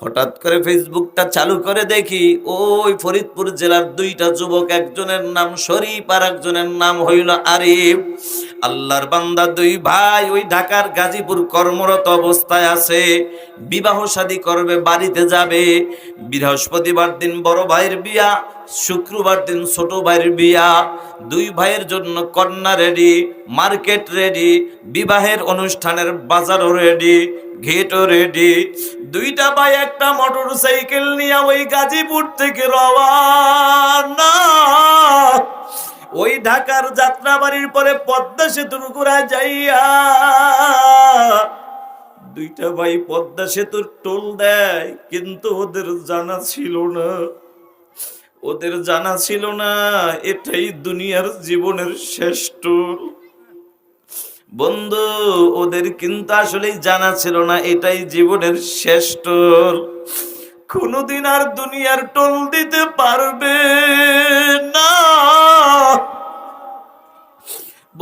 হঠাৎ করে ফেসবুকটা চালু করে দেখি ওই ফরিদপুর জেলার দুইটা যুবক, একজনের নাম শরীফ আর একজনের নাম হইল আরিফ। আল্লাহর বান্দা দুই ভাই ওই ঢাকার গাজীপুর কর্মরত অবস্থায় আছে, বিবাহ শাদী করবে, বাড়িতে যাবে। বৃহস্পতিবার দিন বড় ভাইয়ের বিয়া, শুক্রবার দিন ছোট ভাইয়ের বিয়া। দুই ভাইয়ের জন্য কন্যা রেডি, মার্কেট রেডি, বিবাহের অনুষ্ঠানের বাজারও রেডি, গেটও রেডি। দুইটা ভাই একটা মোটর সাইকেল নিয়ে ওই গাজীপুর থেকে রওয়ানা। ওই ঢাকার যাত্রাবাড়ির পরে পদ্মা সেতুর গোড়া যাইয়া দুইটা ভাই পদ্মা সেতুর টোল দেয়, কিন্তু ওদের জানা ছিল না এটাই দুনিয়ার জীবনের শেষ টোল। বন্ধু, ওদের কিন্তু আসলে জানা ছিল না এটাই জীবনের শেষ টোল। কোনদিন আর দুনিয়ার টোল দিতে পারবে না।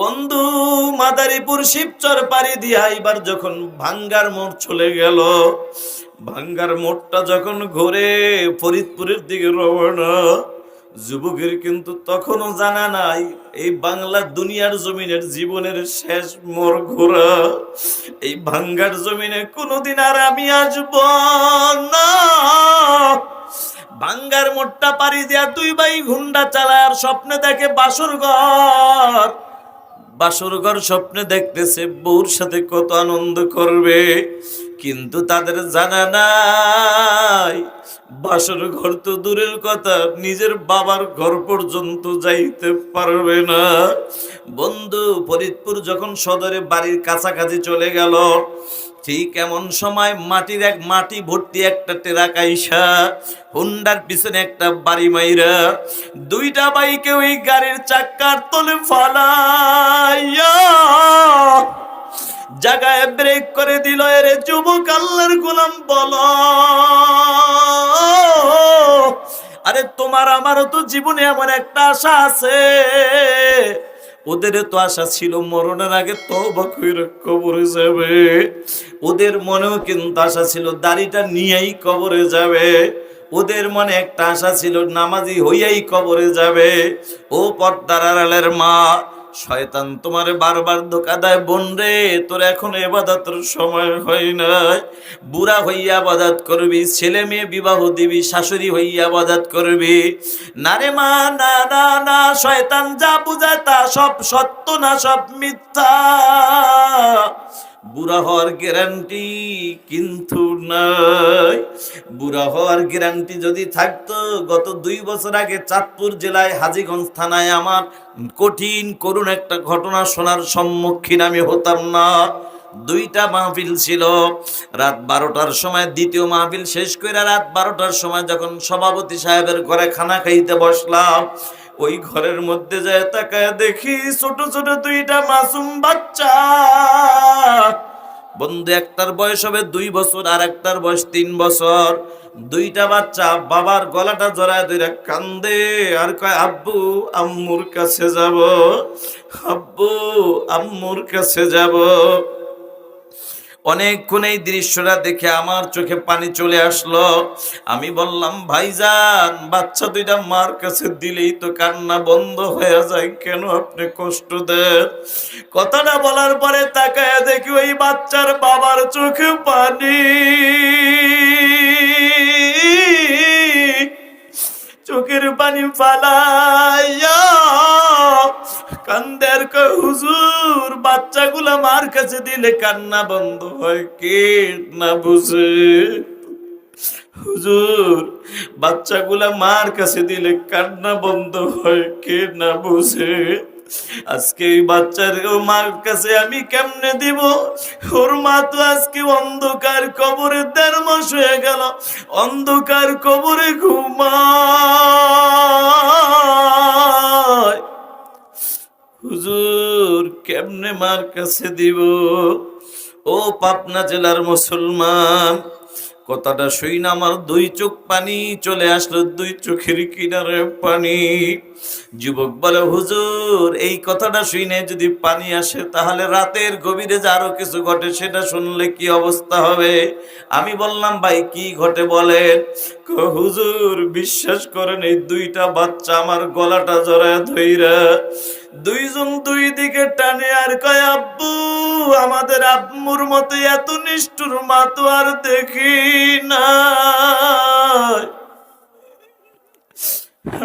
বন্ধু, মাদারীপুর শিবচর পাড়ি দিয়া এবার যখন ভাঙ্গার মোড় চলে গেল, ভাঙ্গার মোড়টা যখন ঘুরে ফরিদপুরের দিকে রওনা, যুবকের কিন্তু তখনও জানা নাই এই বাংলা দুনিয়ার জমিনের জীবনের শেষ মোড় ঘোরা। এই ভাঙ্গার জমিনে কোনোদিন আর আমি আসব না। ভাঙ্গার মোড়টা পাড়ি দিয়া দুই ভাই হুন্ডা চালায় আর স্বপ্নে দেখে বাসরঘর স্বপ্নে দেখতেছে বউর সাথে কত আনন্দ করবে, কিন্তু তাদের জানা নাই বাসর ঘর তো দূরের কথা, নিজের বাবার ঘর পর্যন্ত যাইতে পারবে না। বন্ধু, ফরিদপুর যখন সদরে বাড়ির কাছাকাছি চলে গেল, ঠিক এমন সময় মাটি ভর্তি একটা ট্রাক আইসা হুন্ডার পিছনে একটা বাড়ি মাইরা দুইটা বাইকে ওই গাড়ির চাক্কার তলে ফালাইয়া জায়গায় ব্রেক করে দিল। এর যুবক আল্লাহর গোলাম বলো, আরে তোমার আমারও তো জীবনে এমন একটা আশা আছে। ওদের তো আশা ছিল মরণের আগে তওবা কইরা কবরে যাবে। ওদের মনেও কিন্তু আশা ছিল দাড়িটা নিয়েই কবরে যাবে। ওদের মনে একটা আশা ছিল নামাজি হইয়াই কবরে যাবে। ও পর্দার আড়ালের মা, শয়তান তোমারে বারবার ধোঁকা দেয়। বোন রে, তোর এখন ইবাদতের সময় হয় নাই। বুড়া হইয়া ইবাদত করবি, ছেলে মেয়ে বিবাহ দিবি, শাশুড়ি হইয়া ইবাদত করবি। না রে মা, না না না, শয়তান যা বুঝায় তা সব সত্য না, সব মিথ্যা। বুড়া হওয়ার গ্যারান্টি কিন্তু নাই। বুড়া হওয়ার গ্যারান্টি যদি থাকতো, গত 2 বছর আগে চাঁদপুর জেলায় হাজীগঞ্জ থানায় আমার কঠিন করুণ একটা ঘটনা শোনার সম্মুখীন আমি হতাম না। 2টা মাহফিল ছিল। রাত 12টার সময় দ্বিতীয় মাহফিল শেষ করে রাত 12টার সময় যখন সভাপতি সাহেবের ঘরে খানা খাইতে বসলাম, ওই ঘরের মধ্যে যায় তাকায় দেখি ছোট ছোট 2টা মাসুম বাচ্চা। বন্ধু, একটার বয়স হবে 2 বছর আর একটার বয়স 3 বছর। 2টা বাচ্চা বাবার গলাটা জড়ায় ধরে কান্দে আর কয়, আব্বু আম্মুর কাছে যাব, আব্বু আম্মুর কাছে যাব। অনেকক্ষণ এই দৃশ্যটা দেখে আমার চোখে পানি চলে আসলো। আমি বললাম, ভাইজান, বাচ্চা 2টা মার কাছে দিলেই তো কান্না বন্ধ হয়ে যায়, কেন আপনি কষ্ট দেন? কথাটা বলার পরে তাকায় দেখি ওই বাচ্চার বাবার চোখে পানি। চোখের পানি ফালাইয়া কান্দের কয়, হুজুর, বাচ্চাগুলা মার কাছে দিলে কান্না বন্ধ হয়, কে না বুঝে? হুজুর, বাচ্চাগুলা মার কাছে দিলে কান্না বন্ধ হয়, কে না বুঝে? আজকে এই বাচ্চার মার কাছে আমি কেমনে দিব? ওর মা তো আজকে অন্ধকার কবরে 1.5 মাস হয়ে গেল, অন্ধকার কবরে ঘুমায়। হুজুর, কেমনে মার কাছে দিব? ও পাবনা জেলার মুসলমান, কথাটা শুই না আমার দুই চোখ পানি চলে আসলো, দুই চোখের কিনারে পানি। যুবক বলে, হুজুর এই কথাটা শুনে যদি পানি আসে তাহলে রাতের গভীরে যে আরো কিছু ঘটে সেটা শুনলে কি অবস্থা হবে? আমি বললাম, ভাই কি ঘটে বলেন। হুজুর বিশ্বাস করেন, এই দুইটা বাচ্চা আমার গলাটা জড়ায় ধইরা দুইজন দুই দিকে টানে আর কয়, আব্বু আমাদের আম্মুর মতো এত নিষ্ঠুর মা তো আর দেখি না।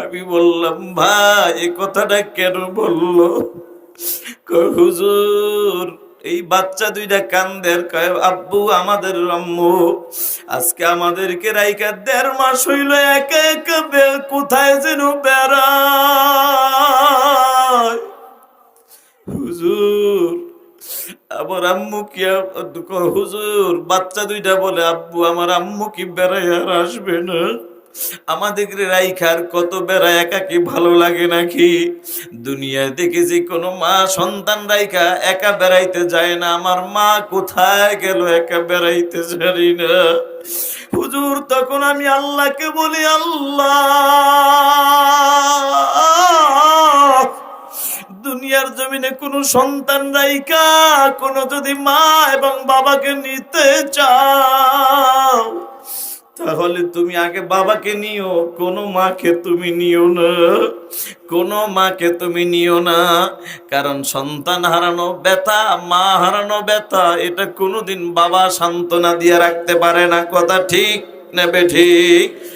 আমি বললাম, ভাই এই কথাটা কেন বললো? কয়, হুজুর এই বাচ্চা দুইটা কান্দের, কয় আব্বু আমাদের আম্মু আজকে আমাদেরকে রাইখা ১.৫ মাস হইল একা একা কোথায় যেন বেড়ায়। হুজুর আমার আম্মু কি হুজুর বাচ্চা দুইটা বলে, আব্বু আমার আম্মু কি বেড়াই আর আসবে না? আমাদের রাইখার কত বেড়া একা কি ভালো লাগে নাকি? দুনিয়ায় দেখেছি কোন মা সন্তান রাইখা একা বেড়াইতে যায় না। আমার মা কোথায় গেল একা বেড়াইতে জানি না। হুজুর তখন আমি আল্লাহকে বলি, আল্লাহ দুনিয়ার জমিনে কোন সন্তান রাইকা কোন যদি মা এবং বাবাকে নিতে চাও তাহলে তুমি আগে বাবাকে নিও, কোন মাকে তুমি নিও না, কোন মাকে তুমি নিও না। কারণ সন্তান হারানো ব্যথা, মা হারানো ব্যথা, এটা কোনোদিন বাবা সান্ত্বনা দিয়ে রাখতে পারে না। কথা ঠিক নেবে ঠিক।